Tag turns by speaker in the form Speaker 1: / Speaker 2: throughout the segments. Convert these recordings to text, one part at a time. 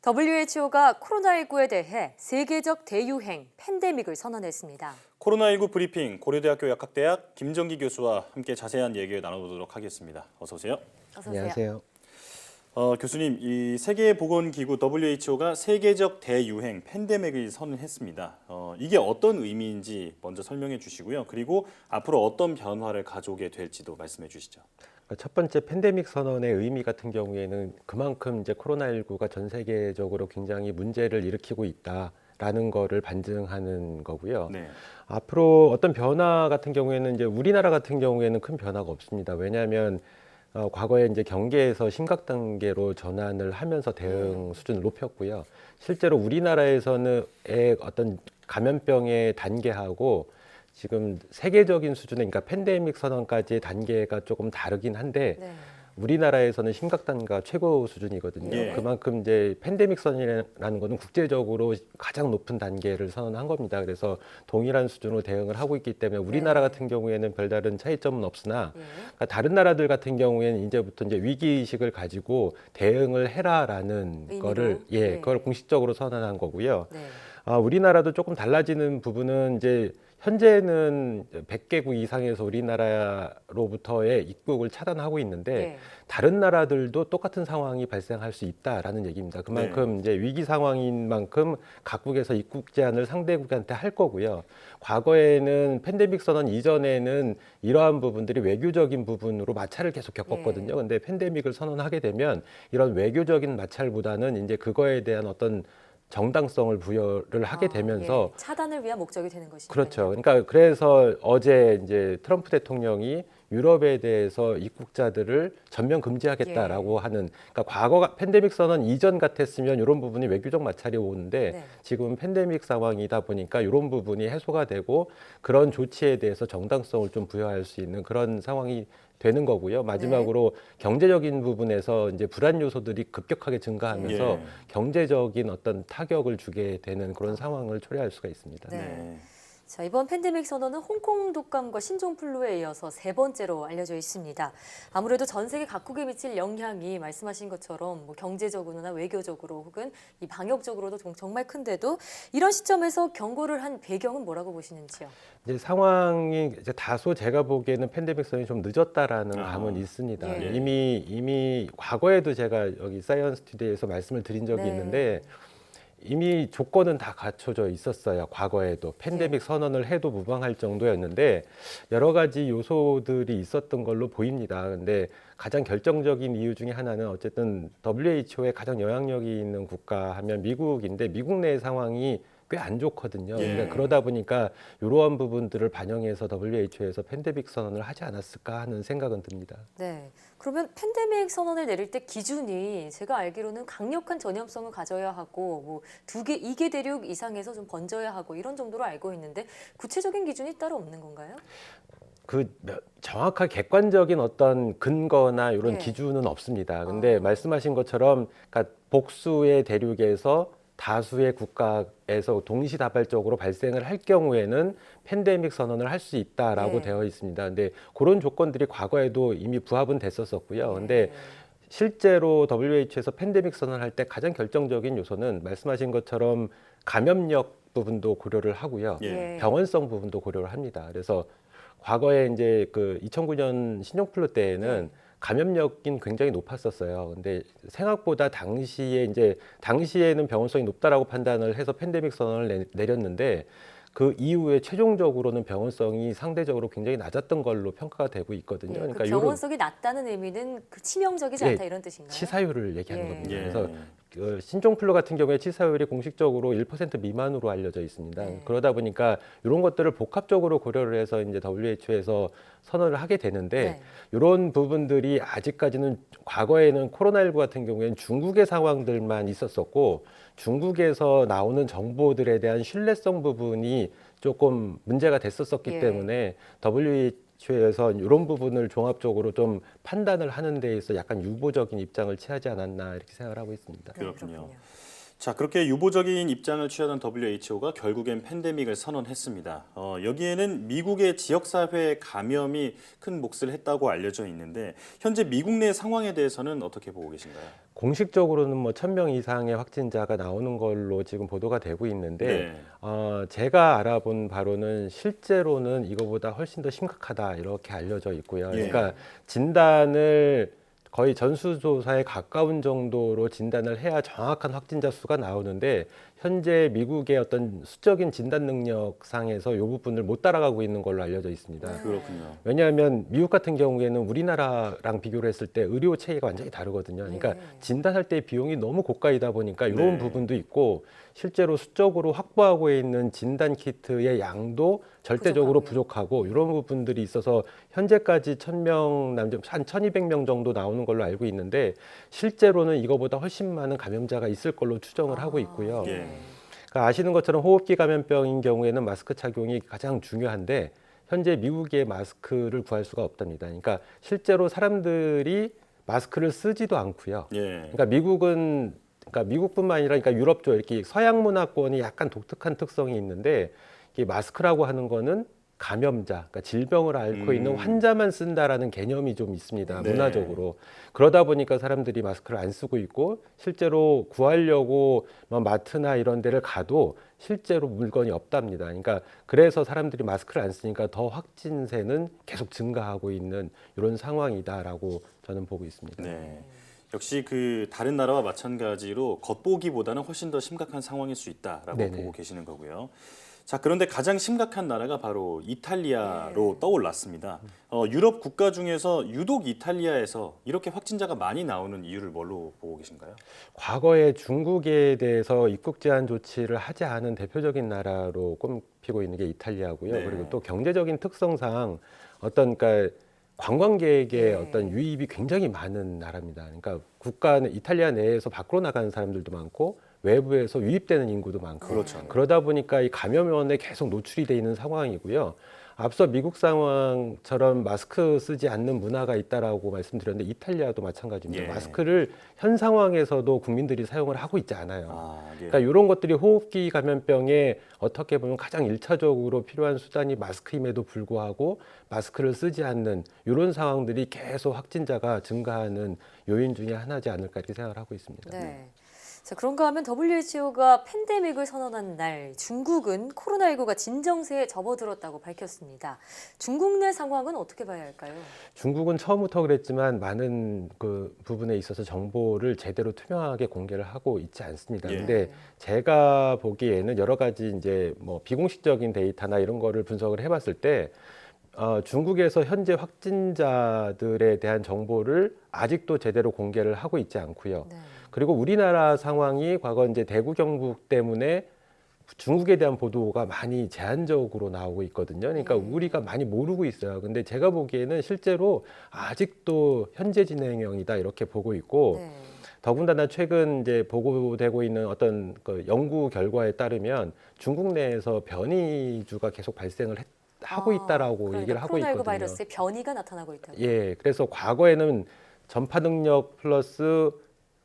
Speaker 1: WHO가 코로나19에 대해 세계적 대유행, 팬데믹을 선언했습니다.
Speaker 2: 코로나19 브리핑 고려대학교 약학대학 김정기 교수와 함께 자세한 얘기 나눠보도록 하겠습니다. 어서 오세요.
Speaker 1: 어서 오세요.
Speaker 3: 안녕하세요.
Speaker 2: 교수님, 이 세계보건기구 WHO가 세계적 대유행 팬데믹을 선언했습니다. 이게 어떤 의미인지 먼저 설명해 주시고요. 그리고 앞으로 어떤 변화를 가져오게 될지도 말씀해 주시죠.
Speaker 3: 첫 번째 팬데믹 선언의 의미 같은 경우에는 그만큼 이제 코로나19가 전 세계적으로 굉장히 문제를 일으키고 있다라는 거를 반증하는 거고요.
Speaker 2: 네.
Speaker 3: 앞으로 어떤 변화 같은 경우에는 이제 우리나라 같은 경우에는 큰 변화가 없습니다. 왜냐하면 과거에 이제 경계에서 심각 단계로 전환을 하면서 대응 수준을 높였고요. 실제로 우리나라에서는 어떤 감염병의 단계하고 지금 세계적인 수준의, 그러니까 팬데믹 선언까지의 단계가 조금 다르긴 한데
Speaker 1: 네.
Speaker 3: 우리나라에서는 심각 단계가 최고 수준이거든요.
Speaker 2: 예.
Speaker 3: 그만큼 이제 팬데믹 선언이라는 것은 국제적으로 가장 높은 단계를 선언한 겁니다. 그래서 동일한 수준으로 대응을 하고 있기 때문에 우리나라
Speaker 1: 네.
Speaker 3: 같은 경우에는 별다른 차이점은 없으나
Speaker 1: 예.
Speaker 3: 그러니까 다른 나라들 같은 경우에는 이제부터 이제 위기 의식을 가지고 대응을 해라라는
Speaker 1: 의미로?
Speaker 3: 거를
Speaker 1: 네.
Speaker 3: 그걸 공식적으로 선언한 거고요.
Speaker 1: 네.
Speaker 3: 우리나라도 조금 달라지는 부분은 이제 현재는 100개국 이상에서 우리나라로부터의 입국을 차단하고 있는데
Speaker 1: 네.
Speaker 3: 다른 나라들도 똑같은 상황이 발생할 수 있다라는 얘기입니다. 그만큼 이제 위기 상황인 만큼 각국에서 입국 제한을 상대국한테 할 거고요. 과거에는 팬데믹 선언 이전에는 이러한 부분들이 외교적인 부분으로 마찰을 계속 겪었거든요. 근데 팬데믹을 선언하게 되면 이런 외교적인 마찰보다는 이제 그거에 대한 어떤 정당성을 부여를 하게 되면서
Speaker 1: 예. 차단을 위한 목적이 되는 것이죠.
Speaker 3: 그렇죠. 그러니까 그래서 어제 이제 트럼프 대통령이 유럽에 대해서 입국자들을 전면 금지하겠다라고 하는, 그러니까 과거 팬데믹 선언 이전 같았으면 이런 부분이 외교적 마찰이 오는데
Speaker 1: 네.
Speaker 3: 지금 팬데믹 상황이다 보니까 이런 부분이 해소가 되고 그런 조치에 대해서 정당성을 좀 부여할 수 있는 그런 상황이 되는 거고요. 마지막으로 경제적인 부분에서 이제 불안 요소들이 급격하게 증가하면서
Speaker 2: 예.
Speaker 3: 경제적인 어떤 타격을 주게 되는 그런 상황을 초래할 수가 있습니다.
Speaker 1: 네.
Speaker 2: 네.
Speaker 1: 자, 이번 팬데믹 선언은 홍콩 독감과 신종플루에 이어서 세 번째로 알려져 있습니다. 아무래도 전 세계 각국에 미칠 영향이 말씀하신 것처럼 뭐 경제적으로나 외교적으로 혹은 이 방역적으로도 정말 큰데도 이런 시점에서 경고를 한 배경은 뭐라고 보시는지요?
Speaker 3: 이제 상황이 이제 다소 제가 보기에는 팬데믹 선언이 좀 늦었다라는 감은 있습니다.
Speaker 1: 예.
Speaker 3: 이미 과거에도 제가 여기 사이언스 투데이에서 말씀을 드린 적이
Speaker 1: 네.
Speaker 3: 있는데 이미 조건은 다 갖춰져 있었어요. 과거에도 팬데믹 선언을 해도 무방할 정도였는데 여러 가지 요소들이 있었던 걸로 보입니다. 근데 가장 결정적인 이유 중에 하나는 어쨌든 WHO에 가장 영향력이 있는 국가 하면 미국인데 미국 내 상황이 꽤 안 좋거든요.
Speaker 2: 예.
Speaker 3: 그러니까 그러다 보니까 이러한 부분들을 반영해서 WHO에서 팬데믹 선언을 하지 않았을까 하는 생각은 듭니다.
Speaker 1: 네. 그러면 팬데믹 선언을 내릴 때 기준이 제가 알기로는 강력한 전염성을 가져야 하고 뭐 2개 대륙 이상에서 좀 번져야 하고 이런 정도로 알고 있는데 구체적인 기준이 따로 없는 건가요?
Speaker 3: 정확한 객관적인 어떤 근거나 이런
Speaker 1: 예.
Speaker 3: 기준은 없습니다. 근데 말씀하신 것처럼 그러니까 복수의 대륙에서 다수의 국가에서 동시다발적으로 발생을 할 경우에는 팬데믹 선언을 할 수 있다라고
Speaker 1: 예.
Speaker 3: 되어 있습니다. 근데 그런 조건들이 과거에도 이미 부합은 됐었었고요. 근데 실제로 WHO에서 팬데믹 선언할 때 가장 결정적인 요소는 말씀하신 것처럼 감염력 부분도 고려를 하고요.
Speaker 2: 예.
Speaker 3: 병원성 부분도 고려를 합니다. 그래서 과거에 이제 그 2009년 신종플루 때에는 감염력이 굉장히 높았었어요. 근데 생각보다 당시에는 병원성이 높다라고 판단을 해서 팬데믹 선언을 내렸는데 그 이후에 최종적으로는 병원성이 상대적으로 굉장히 낮았던 걸로 평가가 되고 있거든요.
Speaker 1: 예,
Speaker 3: 그러니까
Speaker 1: 그
Speaker 3: 요런
Speaker 1: 병원성이 낮다는 의미는 그 치명적이지 않다 이런 뜻인가요?
Speaker 3: 치사율을 얘기하는
Speaker 1: 예.
Speaker 3: 겁니다.
Speaker 2: 예.
Speaker 3: 그래서 신종플루 같은 경우에 치사율이 공식적으로 1% 미만으로 알려져 있습니다.
Speaker 1: 네.
Speaker 3: 그러다 보니까 이런 것들을 복합적으로 고려를 해서 이제 WHO에서 선언을 하게 되는데 이런 부분들이 아직까지는 과거에는 코로나19 같은 경우에는 중국의 상황들만 있었었고 중국에서 나오는 정보들에 대한 신뢰성 부분이 조금 문제가 됐었기 때문에 WHO에서 이런 부분을 종합적으로 좀 판단을 하는 데 있어 약간 유보적인 입장을 취하지 않았나 이렇게 생각을 하고 있습니다.
Speaker 2: 그렇군요. 자, 그렇게 유보적인 입장을 취하던 WHO가 결국엔 팬데믹을 선언했습니다. 여기에는 미국의 지역사회 감염이 큰 몫을 했다고 알려져 있는데 현재 미국 내 상황에 대해서는 어떻게 보고 계신가요?
Speaker 3: 공식적으로는 뭐 1,000명 이상의 확진자가 나오는 걸로 지금 보도가 되고 있는데
Speaker 2: 네.
Speaker 3: 제가 알아본 바로는 실제로는 이거보다 훨씬 더 심각하다 이렇게 알려져 있고요.
Speaker 2: 예.
Speaker 3: 그러니까 진단을 거의 전수조사에 가까운 정도로 진단을 해야 정확한 확진자 수가 나오는데 현재 미국의 어떤 수적인 진단 능력 상에서 이 부분을 못 따라가고 있는 걸로 알려져 있습니다.
Speaker 2: 그렇군요.
Speaker 3: 왜냐하면 미국 같은 경우에는 우리나라랑 비교를 했을 때 의료 체계가 완전히 다르거든요. 그러니까
Speaker 1: 네.
Speaker 3: 진단할 때 비용이 너무 고가이다 보니까 이런
Speaker 2: 네.
Speaker 3: 부분도 있고 실제로 수적으로 확보하고 있는 진단 키트의 양도 절대적으로 부족하고 이런 부분들이 있어서 현재까지 1,000명 한 1,200명 정도 나오는 걸로 알고 있는데 실제로는 이거보다 훨씬 많은 감염자가 있을 걸로 추정을 하고 있고요.
Speaker 2: 예.
Speaker 3: 그러니까 아시는 것처럼 호흡기 감염병인 경우에는 마스크 착용이 가장 중요한데 현재 미국에 마스크를 구할 수가 없답니다. 그러니까 실제로 사람들이 마스크를 쓰지도 않고요.
Speaker 2: 예.
Speaker 3: 그러니까 미국뿐만 아니라 그러니까 유럽 쪽 이렇게 서양 문화권이 약간 독특한 특성이 있는데 이 마스크라고 하는 거는 감염자, 그러니까 질병을 앓고 있는 환자만 쓴다라는 개념이 좀 있습니다.
Speaker 2: 네.
Speaker 3: 문화적으로. 그러다 보니까 사람들이 마스크를 안 쓰고 있고 실제로 구하려고 뭐 마트나 이런 데를 가도 실제로 물건이 없답니다. 그러니까 그래서 사람들이 마스크를 안 쓰니까 더 확진세는 계속 증가하고 있는 이런 상황이다라고 저는 보고 있습니다.
Speaker 2: 네. 역시 그 다른 나라와 마찬가지로 겉보기보다는 훨씬 더 심각한 상황일 수 있다라고
Speaker 3: 네네.
Speaker 2: 보고 계시는 거고요. 자, 그런데 가장 심각한 나라가 바로 이탈리아로 떠올랐습니다. 유럽 국가 중에서 유독 이탈리아에서 이렇게 확진자가 많이 나오는 이유를 뭘로 보고 계신가요?
Speaker 3: 과거에 중국에 대해서 입국 제한 조치를 하지 않은 대표적인 나라로 꼽히고 있는 게 이탈리아고요.
Speaker 2: 네.
Speaker 3: 그리고 또 경제적인 특성상 어떤 그러니까 관광객의 어떤 유입이 굉장히 많은 나라입니다. 그러니까 이탈리아 내에서 밖으로 나가는 사람들도 많고 외부에서 유입되는 인구도 많고
Speaker 2: 그렇죠.
Speaker 3: 그러다 보니까 이 감염원에 계속 노출이 돼 있는 상황이고요. 앞서 미국 상황처럼 마스크 쓰지 않는 문화가 있다라고 말씀드렸는데 이탈리아도 마찬가지입니다.
Speaker 2: 예.
Speaker 3: 마스크를 현 상황에서도 국민들이 사용을 하고 있지 않아요.
Speaker 2: 아, 예.
Speaker 3: 그러니까 이런 것들이 호흡기 감염병에 어떻게 보면 가장 일차적으로 필요한 수단이 마스크임에도 불구하고 마스크를 쓰지 않는 이런 상황들이 계속 확진자가 증가하는 요인 중에 하나지 않을까 이렇게 생각을 하고 있습니다.
Speaker 1: 네. 자, 그런가 하면 WHO가 팬데믹을 선언한 날 중국은 코로나19가 진정세에 접어들었다고 밝혔습니다. 중국 내 상황은 어떻게 봐야 할까요?
Speaker 3: 중국은 처음부터 그랬지만 많은 그 부분에 있어서 정보를 제대로 투명하게 공개를 하고 있지 않습니다.
Speaker 2: 예.
Speaker 3: 근데 제가 보기에는 여러 가지 이제 뭐 비공식적인 데이터나 이런 거를 분석을 해봤을 때 중국에서 현재 확진자들에 대한 정보를 아직도 제대로 공개를 하고 있지 않고요.
Speaker 1: 네.
Speaker 3: 그리고 우리나라 상황이 과거 이제 대구 경북 때문에 중국에 대한 보도가 많이 제한적으로 나오고 있거든요. 그러니까 우리가 많이 모르고 있어요. 근데 제가 보기에는 실제로 아직도 현재 진행형이다 이렇게 보고 있고
Speaker 1: 네.
Speaker 3: 더군다나 최근 이제 보고되고 있는 어떤 그 연구 결과에 따르면 중국 내에서 변이주가 계속 발생을 하고 있다라고
Speaker 1: 그러니까
Speaker 3: 얘기를 하고
Speaker 1: 코로나19
Speaker 3: 있거든요.
Speaker 1: 바이러스의 변이가 나타나고 있다고.
Speaker 3: 예, 그래서 과거에는 전파 능력 플러스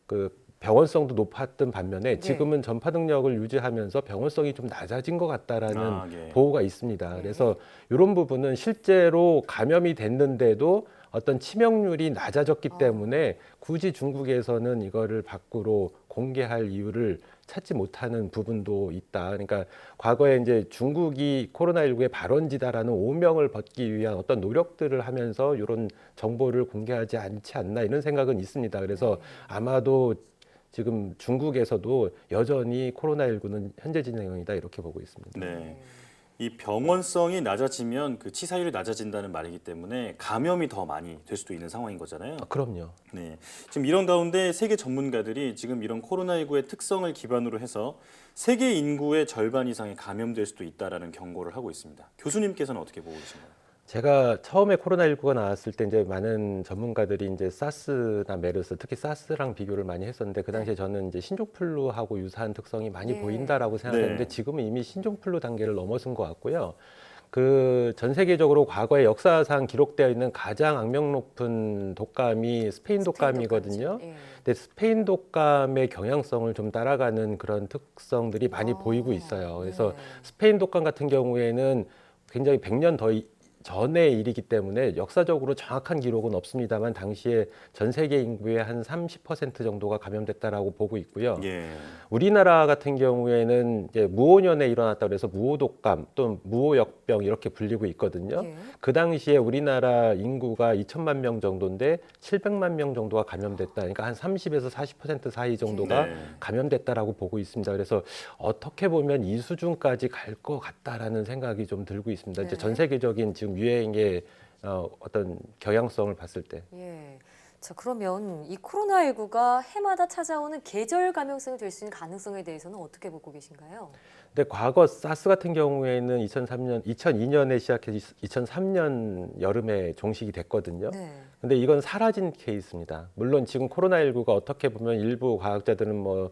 Speaker 3: 그 병원성도 높았던 반면에 지금은 전파 능력을 유지하면서 병원성이 좀 낮아진 것 같다라는
Speaker 2: 예.
Speaker 3: 보고가 있습니다. 그래서 이런 부분은 실제로 감염이 됐는데도 어떤 치명률이 낮아졌기 때문에 굳이 중국에서는 이거를 밖으로 공개할 이유를 찾지 못하는 부분도 있다. 그러니까 과거에 이제 중국이 코로나19의 발원지다라는 오명을 벗기 위한 어떤 노력들을 하면서 이런 정보를 공개하지 않지 않나 이런 생각은 있습니다. 그래서 아마도 지금 중국에서도 여전히 코로나19는 현재 진행형이다 이렇게 보고 있습니다.
Speaker 2: 네. 이 병원성이 낮아지면 그 치사율이 낮아진다는 말이기 때문에 감염이 더 많이 될 수도 있는 상황인 거잖아요.
Speaker 3: 그럼요.
Speaker 2: 네. 지금 이런 가운데 세계 전문가들이 지금 이런 코로나19의 특성을 기반으로 해서 세계 인구의 절반 이상이 감염될 수도 있다라는 경고를 하고 있습니다. 교수님께서는 어떻게 보고 계신가요?
Speaker 3: 제가 처음에 코로나19가 나왔을 때 이제 많은 전문가들이 이제 사스나 메르스, 특히 사스랑 비교를 많이 했었는데 그 당시에 저는 이제 신종플루하고 유사한 특성이 많이 보인다라고 생각했는데
Speaker 2: 네.
Speaker 3: 지금은 이미 신종플루 단계를 넘어선 것 같고요. 그 전 세계적으로 과거의 역사상 기록되어 있는 가장 악명 높은 독감이 스페인 독감이거든요.
Speaker 1: 예.
Speaker 3: 근데 스페인 독감의 경향성을 좀 따라가는 그런 특성들이 많이 보이고 있어요. 그래서
Speaker 1: 네.
Speaker 3: 스페인 독감 같은 경우에는 굉장히 100년 더 전의 일이기 때문에 역사적으로 정확한 기록은 없습니다만 당시에 전 세계 인구의 한 30% 정도가 감염됐다라고 보고 있고요.
Speaker 2: 예.
Speaker 3: 우리나라 같은 경우에는 이제 무오년에 일어났다 그래서 무오독감 또는 무오역병 이렇게 불리고 있거든요.
Speaker 1: 예.
Speaker 3: 그 당시에 우리나라 인구가 2천만 명 정도인데 700만 명 정도가 감염됐다. 그러니까 한 30에서 40% 사이 정도가
Speaker 2: 네.
Speaker 3: 감염됐다라고 보고 있습니다. 그래서 어떻게 보면 이 수준까지 갈 것 같다라는 생각이 좀 들고 있습니다. 이제
Speaker 1: 네.
Speaker 3: 전 세계적인 지금 유행의 어떤 경향성을 봤을 때.
Speaker 1: 예. 자, 그러면 이 코로나19가 해마다 찾아오는 계절 감염성이 될 수 있는 가능성에 대해서는 어떻게 보고 계신가요?
Speaker 3: 근데 과거 사스 같은 경우에는 2002년에 시작해서 2003년 여름에 종식이 됐거든요.
Speaker 1: 네.
Speaker 3: 근데 이건 사라진 케이스입니다. 물론 지금 코로나19가 어떻게 보면 일부 과학자들은 뭐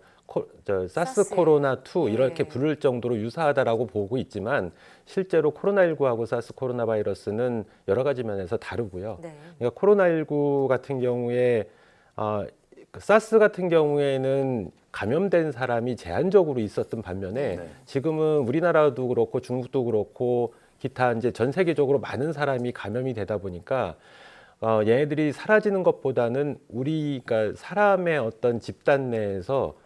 Speaker 3: 사스
Speaker 1: 사스.
Speaker 3: 코로나2
Speaker 1: 네.
Speaker 3: 이렇게 부를 정도로 유사하다라고 보고 있지만 실제로 코로나19하고 사스 코로나 바이러스는 여러 가지 면에서 다르고요.
Speaker 1: 네.
Speaker 3: 그러니까 코로나19 같은 경우에 그 사스 같은 경우에는 감염된 사람이 제한적으로 있었던 반면에
Speaker 2: 네.
Speaker 3: 지금은 우리나라도 그렇고 중국도 그렇고 기타 이제 전 세계적으로 많은 사람이 감염이 되다 보니까 얘네들이 사라지는 것보다는 우리가 사람의 어떤 집단 내에서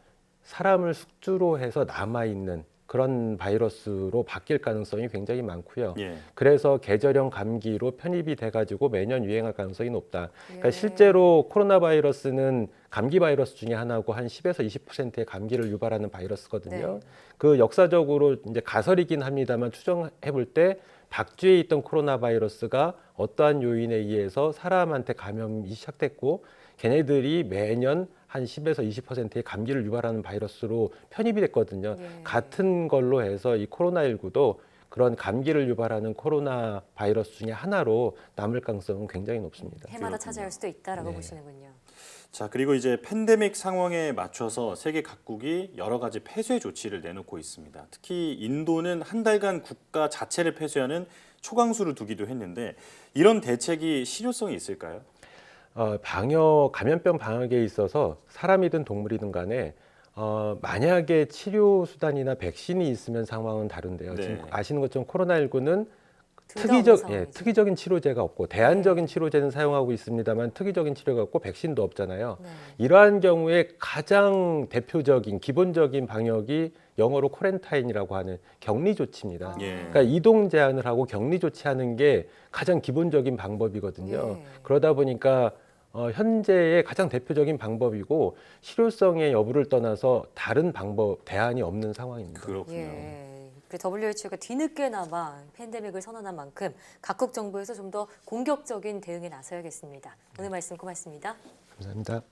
Speaker 3: 사람을 숙주로 해서 남아 있는 그런 바이러스로 바뀔 가능성이 굉장히 많고요.
Speaker 2: 예.
Speaker 3: 그래서 계절형 감기로 편입이 돼가지고 매년 유행할 가능성이 높다. 그러니까
Speaker 1: 예.
Speaker 3: 실제로 코로나 바이러스는 감기 바이러스 중에 하나고 한 10에서 20%의 감기를 유발하는 바이러스거든요.
Speaker 1: 네.
Speaker 3: 그 역사적으로 이제 가설이긴 합니다만 추정해 볼 때 박쥐에 있던 코로나 바이러스가 어떠한 요인에 의해서 사람한테 감염이 시작됐고 걔네들이 매년 한 10에서 20%의 감기를 유발하는 바이러스로 편입이 됐거든요.
Speaker 1: 예.
Speaker 3: 같은 걸로 해서 이 코로나19도 그런 감기를 유발하는 코로나 바이러스 중에 하나로 남을 가능성은 굉장히 높습니다.
Speaker 1: 해마다
Speaker 2: 그렇군요.
Speaker 1: 찾아올 수도 있다라고
Speaker 3: 네.
Speaker 1: 보시는군요.
Speaker 2: 자, 그리고 이제 팬데믹 상황에 맞춰서 세계 각국이 여러 가지 폐쇄 조치를 내놓고 있습니다. 특히 인도는 한 달간 국가 자체를 폐쇄하는 초강수를 두기도 했는데 이런 대책이 실효성이 있을까요?
Speaker 3: 감염병 방역에 있어서 사람이든 동물이든 간에 만약에 치료 수단이나 백신이 있으면 상황은 다른데요.
Speaker 2: 네.
Speaker 3: 지금 아시는 것처럼 코로나19는
Speaker 1: 둘다 없는 상황이죠.
Speaker 3: 특이적인 치료제가 없고 대안적인 치료제는 사용하고 있습니다만 특이적인 치료가 없고 백신도 없잖아요.
Speaker 1: 네.
Speaker 3: 이러한 경우에 가장 대표적인 기본적인 방역이 영어로 쿼런타인이라고 하는 격리 조치입니다.
Speaker 2: 예.
Speaker 3: 그러니까 이동 제한을 하고 격리 조치하는 게 가장 기본적인 방법이거든요.
Speaker 1: 예.
Speaker 3: 그러다 보니까 현재의 가장 대표적인 방법이고 실효성의 여부를 떠나서 다른 방법 대안이 없는 상황입니다.
Speaker 2: 그렇군요.
Speaker 1: 예. WHO가 뒤늦게나마 팬데믹을 선언한 만큼 각국 정부에서 좀 더 공격적인 대응에 나서야겠습니다. 오늘 말씀 고맙습니다.
Speaker 3: 감사합니다.